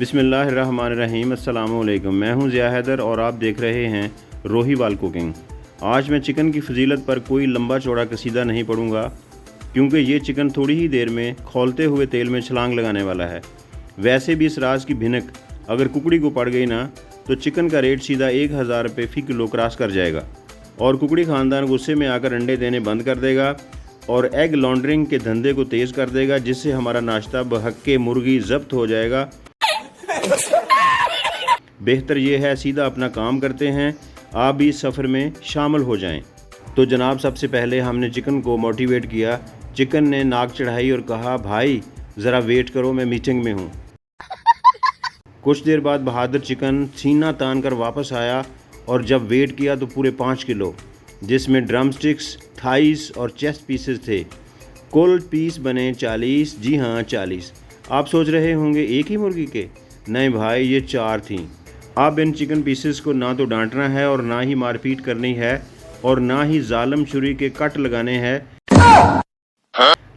बिस्मिल्लाहिर्रहमानिर्रहीम। अस्सलाम वालेकुम। मैं हूं ज़िया हैदर और आप देख रहे हैं रोहीवाल कुकिंग। आज मैं चिकन की फजीलत पर कोई लंबा चौड़ा कसीदा नहीं पढ़ूंगा, क्योंकि ये चिकन थोड़ी ही देर में खौलते हुए तेल में छलांग लगाने वाला है। वैसे भी इस राज की भिनक अगर कुकड़ी को पड़ गई ना, तो चिकन का रेट सीधा 1000 रुपये फ़ी किलो क्रॉस कर जाएगा और कुकड़ी ख़ानदान गुस्से में आकर अंडे देने बंद कर देगा और एग लॉन्ड्रिंग के धंधे को तेज़ कर देगा, जिससे हमारा नाश्ता बहक्के मुर्गी जब्त हो जाएगा। बेहतर यह है सीधा अपना काम करते हैं, आप भी इस सफ़र में शामिल हो जाएं। तो जनाब, सबसे पहले हमने चिकन को मोटिवेट किया। चिकन ने नाक चढ़ाई और कहा, भाई ज़रा वेट करो, मैं मीटिंग में हूँ। कुछ देर बाद बहादुर चिकन सीना तान कर वापस आया और जब वेट किया तो पूरे 5 किलो, जिसमें ड्रम स्टिक्स, थाइस और चेस्ट पीसेस थे। कुल पीस बने 40। जी हाँ, 40। आप सोच रहे होंगे एक ही मुर्गी के? नहीं भाई, ये 4 थीं। अब इन चिकन पीसेस को ना तो डांटना है और ना ही मारपीट करनी है और ना ही जालम छुरी के कट लगाने हैं।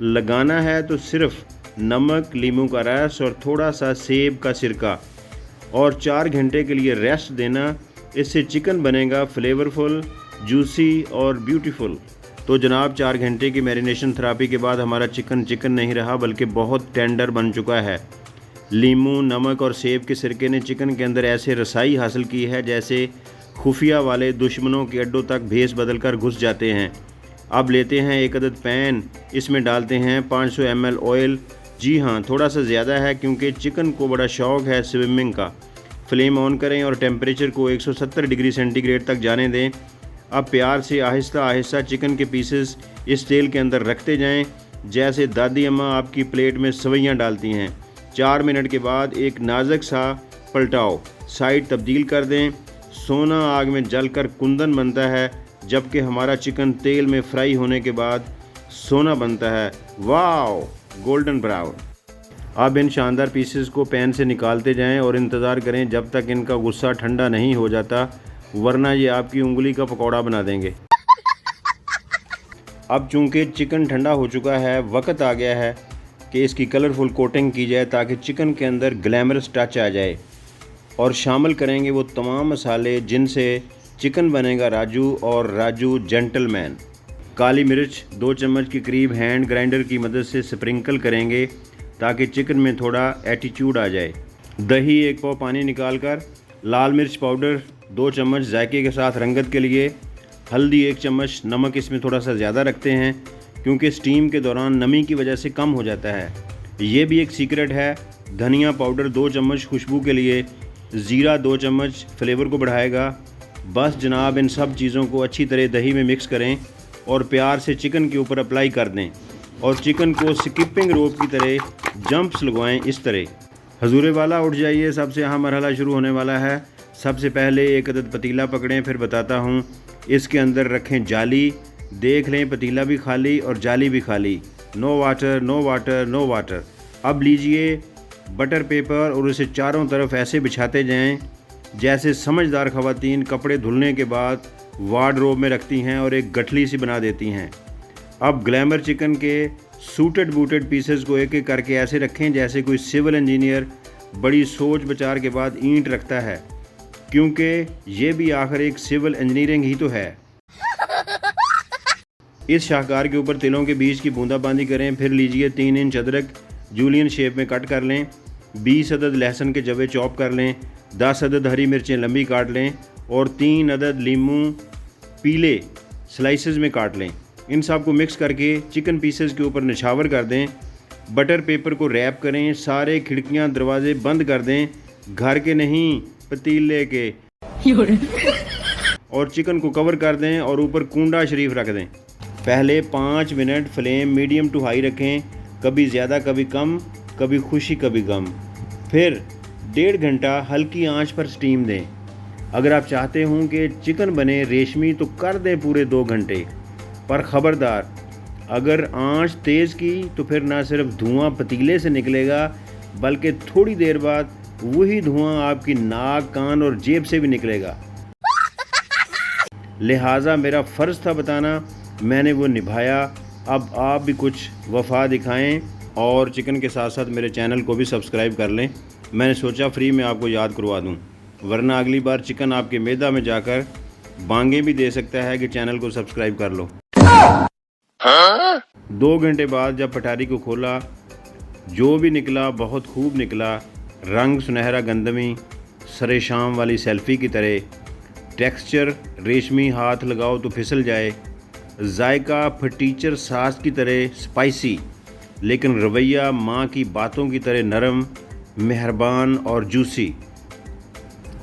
लगाना है तो सिर्फ नमक, लीमू का रस और थोड़ा सा सेब का सिरका और 4 घंटे के लिए रेस्ट देना। इससे चिकन बनेगा फ्लेवरफुल, जूसी और ब्यूटीफुल। तो जनाब, 4 घंटे की मैरिनेशन थेरापी के बाद हमारा चिकन चिकन नहीं रहा, बल्कि बहुत टेंडर बन चुका है। लीमू, नमक और सेब के सिरके ने चिकन के अंदर ऐसे रसाई हासिल की है जैसे खुफिया वाले दुश्मनों के अड्डों तक भेस बदल कर घुस जाते हैं। अब लेते हैं एक अदद पैन, इसमें डालते हैं 500 ml ऑयल। जी हाँ, थोड़ा सा ज़्यादा है क्योंकि चिकन को बड़ा शौक़ है स्विमिंग का। फ्लेम ऑन करें और टेम्परेचर को 170 डिग्री सेंटीग्रेड तक जाने दें। अब प्यार से आहिस्ता आहिस्ता चिकन के पीसेस इस तेल के अंदर रखते जाएं, जैसे दादी अम्मा आपकी प्लेट में सवैयाँ डालती हैं। 4 मिनट के बाद एक नाजुक सा पलटाओ, साइड तब्दील कर दें। सोना आग में जलकर कुंदन बनता है, जबकि हमारा चिकन तेल में फ्राई होने के बाद सोना बनता है। Wow, golden brown. अब इन शानदार पीसेस को पैन से निकालते जाएं और इंतज़ार करें जब तक इनका गुस्सा ठंडा नहीं हो जाता, वरना ये आपकी उंगली का पकौड़ा बना देंगे। अब चूंकि चिकन ठंडा हो चुका है, वक्त आ गया है कि इसकी कलरफुल कोटिंग की जाए ताकि चिकन के अंदर ग्लैमरस टच आ जाए। और शामिल करेंगे वो तमाम मसाले जिनसे चिकन बनेगा राजू और राजू जेंटलमैन। काली मिर्च 2 चम्मच के करीब हैंड ग्राइंडर की मदद से स्प्रिंकल करेंगे ताकि चिकन में थोड़ा एटीट्यूड आ जाए। दही 1 पाव पानी निकाल कर, लाल मिर्च पाउडर 2 चम्मच जायके के साथ रंगत के लिए, हल्दी 1 चम्मच, नमक इसमें थोड़ा सा ज़्यादा रखते हैं क्योंकि स्टीम के दौरान नमी की वजह से कम हो जाता है। ये भी एक सीक्रेट है। धनिया पाउडर 2 चम्मच खुशबू के लिए, ज़ीरा 2 चम्मच फ्लेवर को बढ़ाएगा। बस जनाब, इन सब चीज़ों को अच्छी तरह दही में मिक्स करें और प्यार से चिकन के ऊपर अप्लाई कर दें और चिकन को स्किपिंग रोप की तरह जंप्स लगवाएं इस तरह। हजूर वाला उठ जाइए, सबसे अहम मरहला शुरू होने वाला है। सबसे पहले एक अदद पतीला पकड़ें, फिर बताता हूँ। इसके अंदर रखें जाली, देख लें पतीला भी खाली और जाली भी खाली। No water, no water, no water. अब लीजिए बटर पेपर और उसे चारों तरफ ऐसे बिछाते जाएं जैसे समझदार ख़वातीन कपड़े धुलने के बाद वार्डरोब में रखती हैं और एक गठली सी बना देती हैं। अब ग्लैमर चिकन के सूटेड बूटेड पीसेस को एक एक करके ऐसे रखें जैसे कोई सिविल इंजीनियर बड़ी सोच विचार के बाद ईंट रखता है, क्योंकि ये भी आखिर एक सिविल इंजीनियरिंग ही तो है। इस शाहकार के ऊपर तिलों के बीज की बूंदाबांदी करें। फिर लीजिए 3 इंच अदरक जूलियन शेप में कट कर लें, 20 अदद लहसुन के जवे चॉप कर लें, 10 अदद हरी मिर्चें लंबी काट लें और 3 अदद लीमू पीले स्लाइसेस में काट लें। इन सब को मिक्स करके चिकन पीसेस के ऊपर निछावर कर दें। बटर पेपर को रैप करें, सारे खिड़कियां दरवाजे बंद कर दें, घर के नहीं पतीले के, और चिकन को कवर कर दें और ऊपर कूंडा शरीफ रख दें। पहले 5 minute flame medium to high रखें, कभी ज़्यादा कभी कम, कभी खुशी कभी गम। फिर 1.5 घंटा हल्की आंच पर स्टीम दें। अगर आप चाहते हों कि चिकन बने रेशमी तो कर दें पूरे 2 घंटे, पर ख़बरदार, अगर आंच तेज़ की तो फिर ना सिर्फ धुआं पतीले से निकलेगा, बल्कि थोड़ी देर बाद वही धुआं आपकी नाक, कान और जेब से भी निकलेगा। लिहाजा मेरा फ़र्ज़ था बताना, मैंने वो निभाया। अब आप भी कुछ वफा दिखाएं और चिकन के साथ साथ मेरे चैनल को भी सब्सक्राइब कर लें। मैंने सोचा फ्री में आपको याद करवा दूं, वरना अगली बार चिकन आपके मैदा में जाकर बांगे भी दे सकता है कि चैनल को सब्सक्राइब कर लो। 2 घंटे बाद जब पटारी को खोला, जो भी निकला बहुत खूब निकला। रंग सुनहरा गंदमी, सरे शाम वाली सेल्फ़ी की तरह, टेक्सचर रेशमी, हाथ लगाओ तो फिसल जाए, जायका फटीचर सास की तरह स्पाइसी, लेकिन रवैया माँ की बातों की तरह नरम, मेहरबान और जूसी।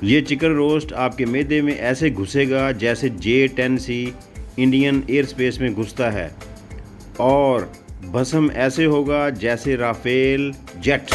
ये चिकन रोस्ट आपके मैदे में ऐसे घुसेगा जैसे J-10C इंडियन एयर स्पेस में घुसता है, और भस्म ऐसे होगा जैसे राफेल जेट।